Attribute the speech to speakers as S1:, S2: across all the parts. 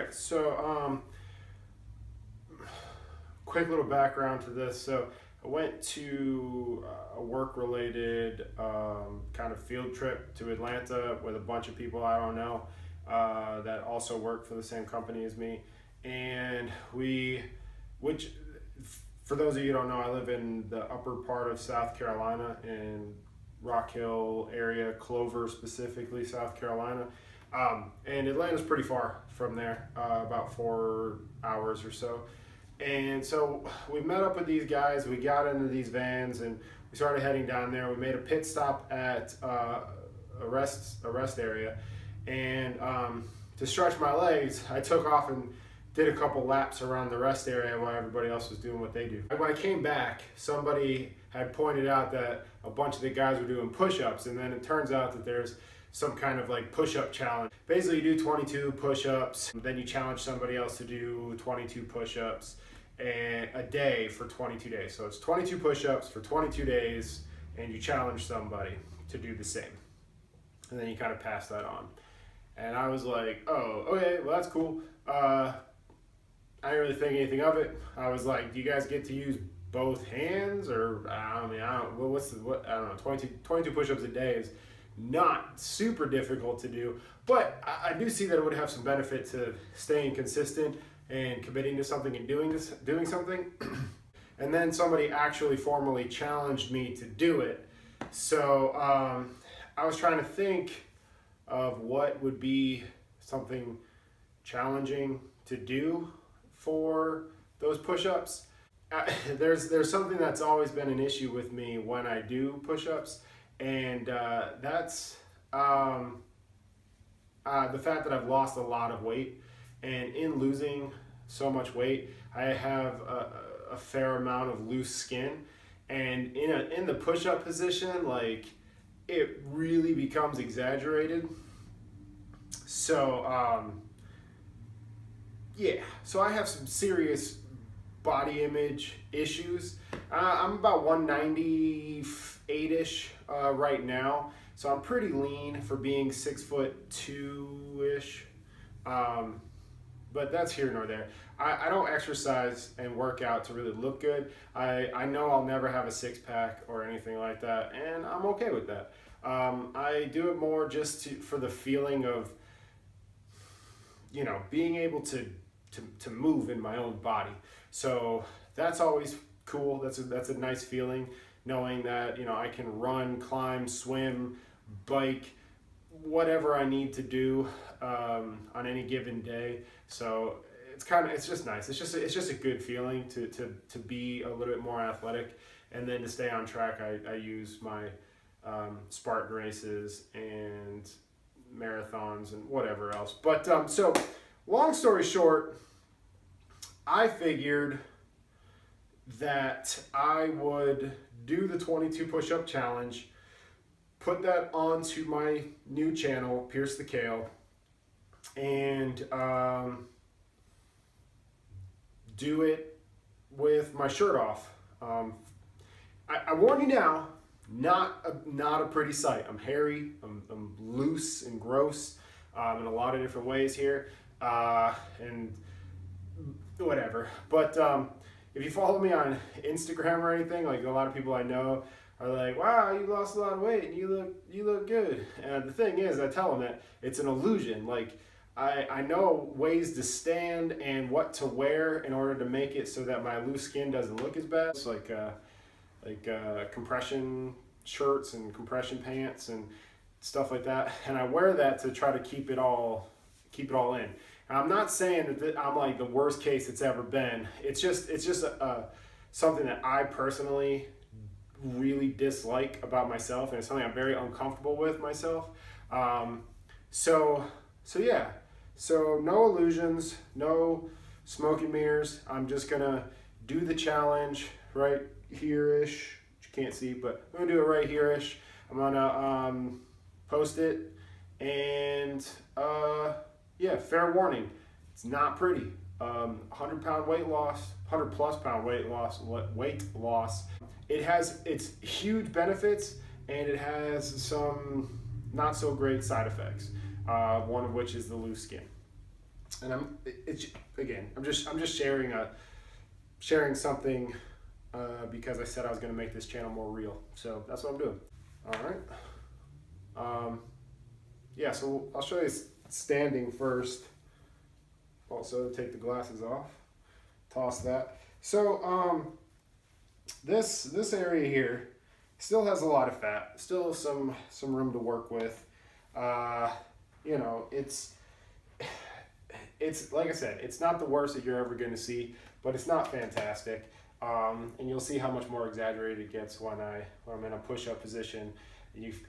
S1: right, so quick little background to this. So I went to a work-related kind of field trip to Atlanta with a bunch of people I don't know that also work for the same company as me, and which for those of you who don't know, I live in the upper part of South Carolina in Rock Hill area, Clover specifically, South Carolina. And Atlanta's pretty far from there, about 4 hours or so. And so we met up with these guys, we got into these vans, and we started heading down there. We made a pit stop at a rest area. And to stretch my legs, I took off and did a couple laps around the rest area while everybody else was doing what they do. When I came back, somebody had pointed out that a bunch of the guys were doing push-ups, and then it turns out that there's some kind of like push-up challenge. Basically, you do 22 push-ups, then you challenge somebody else to do 22 push-ups a day for 22 days. So it's 22 push-ups for 22 days, and you challenge somebody to do the same. And then you kind of pass that on. And I was like, oh, okay, well, that's cool. I didn't really think anything of it. I was like, do you guys get to use both hands? Or, I don't know, 22 push-ups a day is not super difficult to do, but I do see that it would have some benefit to staying consistent and committing to something and doing something. And then somebody actually formally challenged me to do it. So I was trying to think of what would be something challenging to do for those push-ups. There's something that's always been an issue with me when I do push-ups, and that's the fact that I've lost a lot of weight. And in losing so much weight, I have a fair amount of loose skin, and in the push-up position, like, it really becomes exaggerated. So yeah, so I have some serious body image issues. I'm about 198-ish right now, so I'm pretty lean for being 6'2"-ish. But that's here nor there. I don't exercise and work out to really look good. I know I'll never have a six-pack or anything like that, and I'm okay with that. I do it more just for the feeling of, you know, being able to move in my own body. So that's always cool. That's a nice feeling, knowing that, you know, I can run, climb, swim, bike, whatever I need to do on any given day. So it's just nice. It's just a good feeling to be a little bit more athletic, and then to stay on track, I use my Spartan races and marathons and whatever else. But so long story short, I figured that I would do the 22 push-up challenge, put that onto my new channel, Pierce the Kale, and do it with my shirt off. I warn you now, not a pretty sight. I'm hairy, I'm loose and gross in a lot of different ways here, and whatever. But if you follow me on Instagram or anything, like a lot of people I know are like, wow, you lost a lot of weight and you look good. And the thing is, I tell them that it's an illusion. Like, I know ways to stand and what to wear in order to make it so that my loose skin doesn't look as bad. It's like compression shirts and compression pants and stuff like that. And I wear that to try to keep it all in. And I'm not saying that I'm like the worst case it's ever been. It's just something that I personally really dislike about myself, and it's something I'm very uncomfortable with myself. So yeah. So no illusions, no smoke and mirrors. I'm just gonna do the challenge right here-ish. You can't see, but I'm gonna do it right here-ish. I'm gonna post it, and yeah, fair warning, it's not pretty. 100-pound weight loss, 100+ pound weight loss. It has its huge benefits, and it has some not so great side effects. One of which is the loose skin. And I'm just sharing something because I said I was going to make this channel more real. So that's what I'm doing. All right. Yeah, so I'll show you standing first. Also, take the glasses off, toss that. So this area here still has a lot of fat, still some room to work with. You know, it's like I said, it's not the worst that you're ever going to see, but it's not fantastic. And you'll see how much more exaggerated it gets when I'm in a push-up position.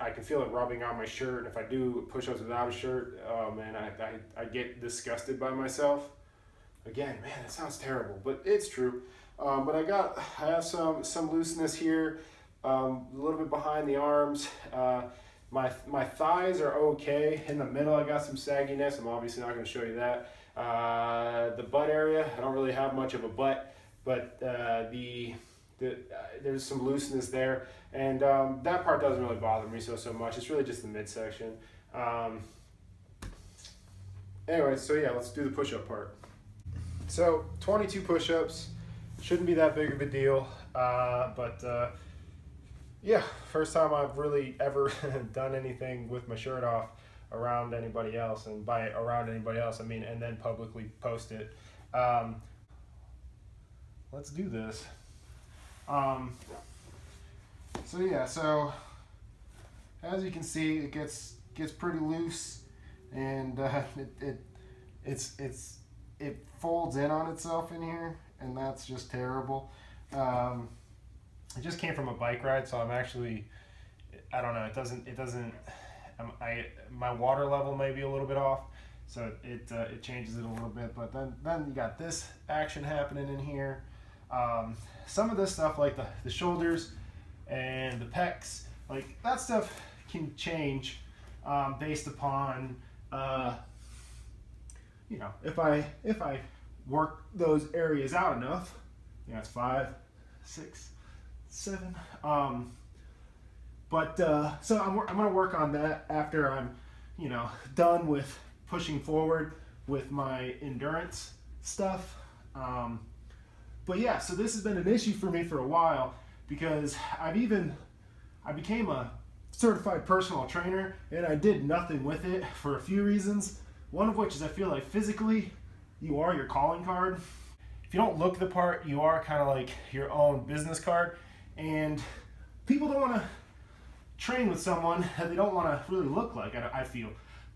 S1: I can feel it rubbing on my shirt. If I do push-ups without a shirt, oh man, I get disgusted by myself. Again, man, that sounds terrible, but it's true. But I have some looseness here, a little bit behind the arms. My thighs are okay. In the middle, I got some sagginess. I'm obviously not going to show you that. The butt area, I don't really have much of a butt, but there's some looseness there, and that part doesn't really bother me so much. It's really just the midsection. Anyway, so yeah, let's do the push-up part. So 22 push-ups shouldn't be that big of a deal, but yeah, first time I've really ever done anything with my shirt off around anybody else, and by around anybody else I mean and then publicly post it. Let's do this. So yeah, so as you can see, it gets pretty loose, and it folds in on itself in here, and that's just terrible. It just came from a bike ride, so I'm actually, I don't know, it doesn't my water level may be a little bit off, so it changes it a little bit. But then you got this action happening in here. Some of this stuff, like the shoulders and the pecs, like that stuff can change based upon you know, if I work those areas out enough. You know, it's 5, 6, 7. But so I'm going to work on that after I'm, you know, done with pushing forward with my endurance stuff. But yeah, so this has been an issue for me for a while, because I became a certified personal trainer, and I did nothing with it for a few reasons. One of which is I feel like physically you are your calling card. If you don't look the part, you are kind of like your own business card, and people don't want to train with someone that they don't want to really look like, I feel.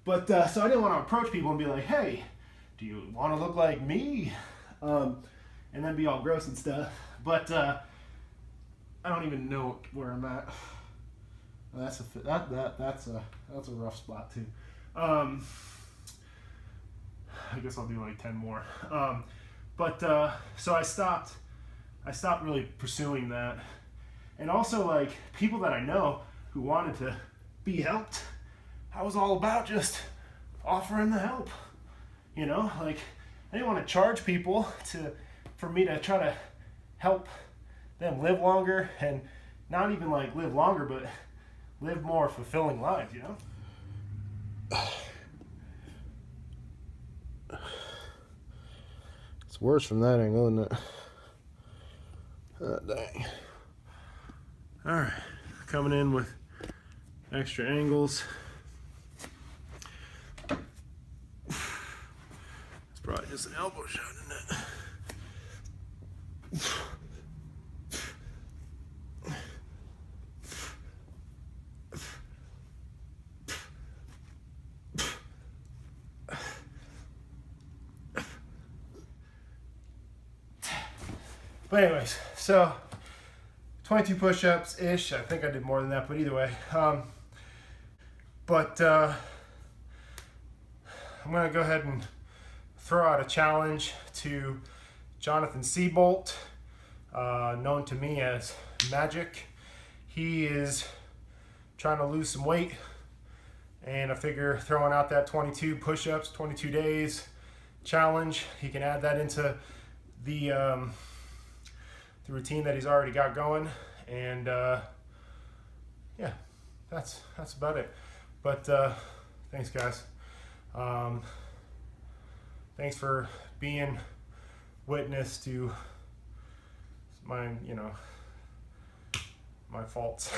S1: But so I didn't want to approach people and be like, hey, do you want to look like me? And then be all gross and stuff. But I don't even know where I'm at. That's a rough spot too. I guess I'll do like 10 more. But so I stopped really pursuing that. And also, like, people that I know who wanted to be helped, I was all about just offering the help. You know, like, I didn't want to charge people for me to try to help them live longer, and not even like live longer, but live more fulfilling lives, you know? It's worse from that angle, isn't it? Oh, dang. All right, coming in with extra angles. It's probably just an elbow shot, isn't it? But anyways, so 22 push-ups ish. I think I did more than that, but either way. But I'm gonna go ahead and throw out a challenge to Jonathan Seabolt, known to me as Magic. He is trying to lose some weight, and I figure throwing out that 22 push-ups, 22 days challenge, he can add that into the routine that he's already got going, and yeah, that's about it. But thanks, guys. thanks for being witness to my, my faults.